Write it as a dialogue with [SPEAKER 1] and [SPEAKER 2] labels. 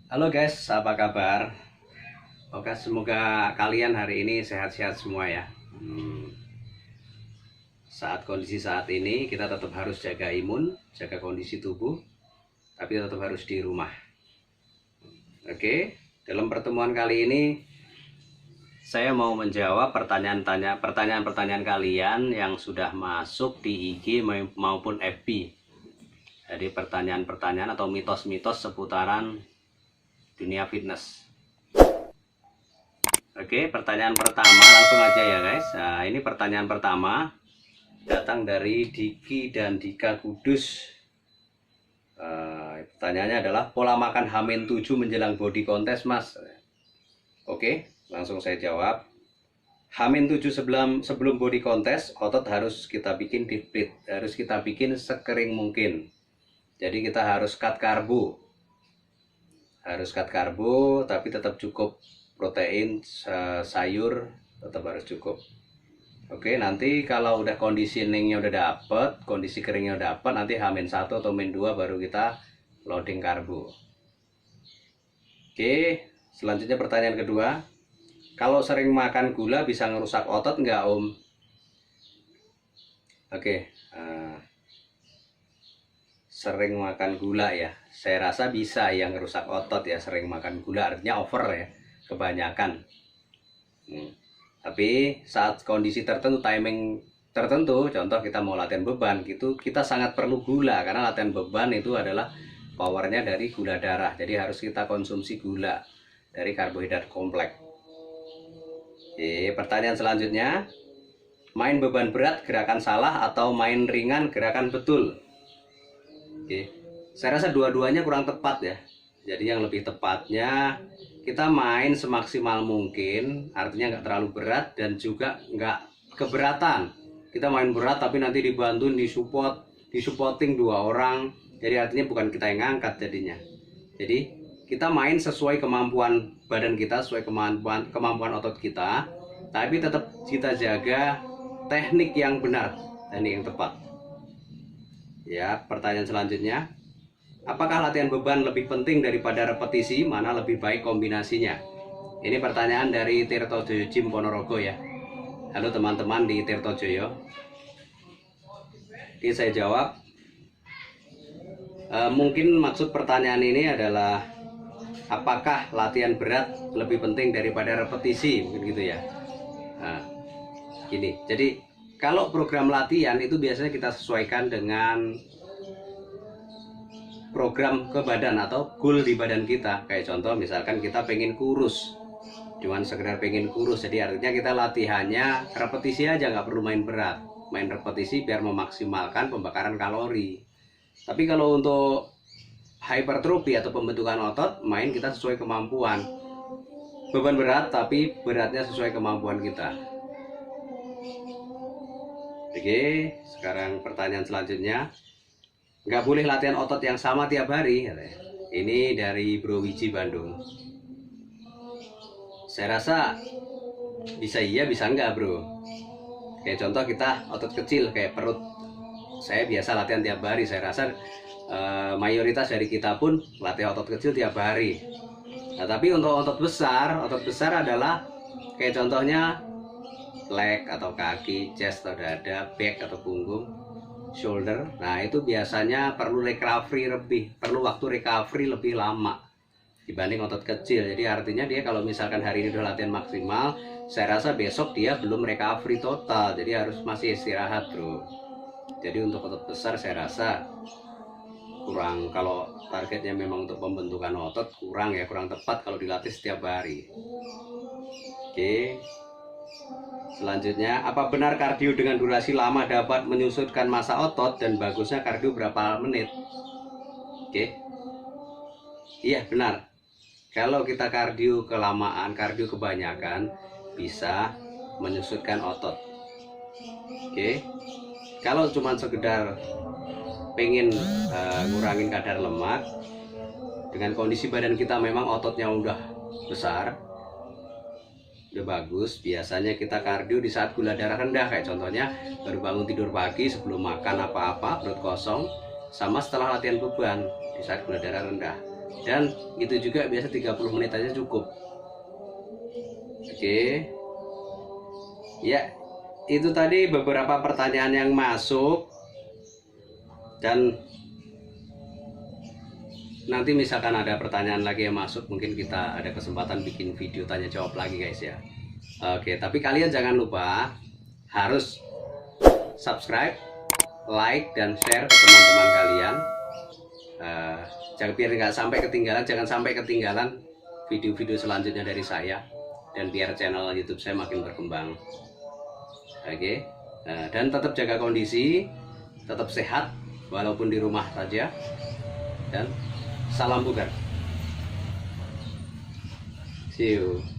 [SPEAKER 1] Halo guys, apa kabar? Oke, semoga kalian hari ini sehat-sehat semua ya. Saat kondisi saat ini kita tetap harus jaga imun, jaga kondisi tubuh, tapi tetap harus di rumah. Oke, dalam pertemuan kali ini saya mau menjawab pertanyaan-pertanyaan kalian yang sudah masuk di IG maupun FB. Jadi pertanyaan-pertanyaan atau mitos-mitos seputaran dunia fitness. Oke, pertanyaan pertama langsung aja ya guys. Nah, ini pertanyaan pertama datang dari Diki dan Dika Kudus. Pertanyaannya adalah pola makan H-7 menjelang body contest mas. Oke, langsung saya jawab. H-7 sebelum body contest, otot harus kita bikin deplete, harus kita bikin sekering mungkin. Jadi kita harus cut karbo, tapi tetap cukup protein, sayur tetap harus cukup. Oke, nanti kalau udah conditioningnya udah dapet, kondisi keringnya udah dapet, nanti H-1 atau -2 baru kita loading karbo. Oke, selanjutnya pertanyaan kedua, kalau sering makan gula bisa ngerusak otot nggak om? Oke, sering makan gula ya, saya rasa bisa yang ngerusak otot ya. Sering makan gula artinya over ya, kebanyakan. Tapi saat kondisi tertentu, timing tertentu, contoh kita mau latihan beban gitu, kita sangat perlu gula karena latihan beban itu adalah powernya dari gula darah. Jadi harus kita konsumsi gula dari karbohidrat kompleks. Oke, pertanyaan selanjutnya, main beban berat gerakan salah atau main ringan gerakan betul? Oke, saya rasa dua-duanya kurang tepat ya. Jadi yang lebih tepatnya kita main semaksimal mungkin, artinya nggak terlalu berat dan juga nggak keberatan. Kita main berat tapi nanti dibantuin, disupporting 2 orang. Jadi artinya bukan kita yang ngangkat jadinya. Jadi kita main sesuai kemampuan badan kita, sesuai kemampuan otot kita, tapi tetap kita jaga teknik yang benar, teknik yang tepat. Ya, pertanyaan selanjutnya, apakah latihan beban lebih penting daripada repetisi? Mana lebih baik kombinasinya? Ini pertanyaan dari Tirto Joyo Gym Ponorogo ya. Halo teman-teman di Tirto Joyo. Oke, saya jawab. Mungkin maksud pertanyaan ini adalah apakah latihan berat lebih penting daripada repetisi, mungkin gitu ya. Nah, gini. Jadi kalau program latihan itu biasanya kita sesuaikan dengan program ke badan atau goal di badan kita. Kayak contoh misalkan kita pengen kurus, cuman sekedar pengen kurus, jadi artinya kita latihannya repetisi aja, nggak perlu main berat. Main repetisi biar memaksimalkan pembakaran kalori. Tapi kalau untuk hypertrofi atau pembentukan otot, main kita sesuai kemampuan. Beban berat tapi beratnya sesuai kemampuan kita. Oke, sekarang pertanyaan selanjutnya, nggak boleh latihan otot yang sama tiap hari. Ini dari Bro Wiji Bandung. Saya rasa bisa iya bisa enggak bro. Kayak contoh kita otot kecil kayak perut, saya biasa latihan tiap hari. Saya rasa mayoritas dari kita pun latih otot kecil tiap hari. Nah tapi untuk otot besar adalah kayak contohnya leg atau kaki, chest atau dada, back atau punggung, shoulder. Nah itu biasanya perlu waktu recovery lebih lama dibanding otot kecil. Jadi artinya dia kalau misalkan hari ini udah latihan maksimal, saya rasa besok dia belum recovery total, jadi harus masih istirahat bro. Jadi untuk otot besar saya rasa kurang, kalau targetnya memang untuk pembentukan otot, kurang tepat kalau dilatih setiap hari. Oke, selanjutnya, apa benar kardio dengan durasi lama dapat menyusutkan massa otot dan bagusnya kardio berapa menit? Oke, iya benar. Kalau kita kardio kelamaan, kardio kebanyakan, bisa menyusutkan otot. Oke, kalau cuma sekedar pengen ngurangin kadar lemak, dengan kondisi badan kita memang ototnya udah besar, udah bagus, biasanya kita kardio di saat gula darah rendah. Kayak contohnya baru bangun tidur pagi sebelum makan apa-apa, perut kosong, sama setelah latihan beban di saat gula darah rendah. dan itu juga biasa 30 menit aja cukup. Oke ya, itu tadi beberapa pertanyaan yang masuk, dan nanti misalkan ada pertanyaan lagi yang masuk, mungkin kita ada kesempatan bikin video tanya jawab lagi guys ya. Oke, tapi kalian jangan lupa harus subscribe, like, dan share ke teman-teman kalian. Biar nggak sampai ketinggalan, jangan sampai ketinggalan video-video selanjutnya dari saya, dan biar channel YouTube saya makin berkembang. Oke, dan tetap jaga kondisi, tetap sehat walaupun di rumah saja, dan salam bugar. See you.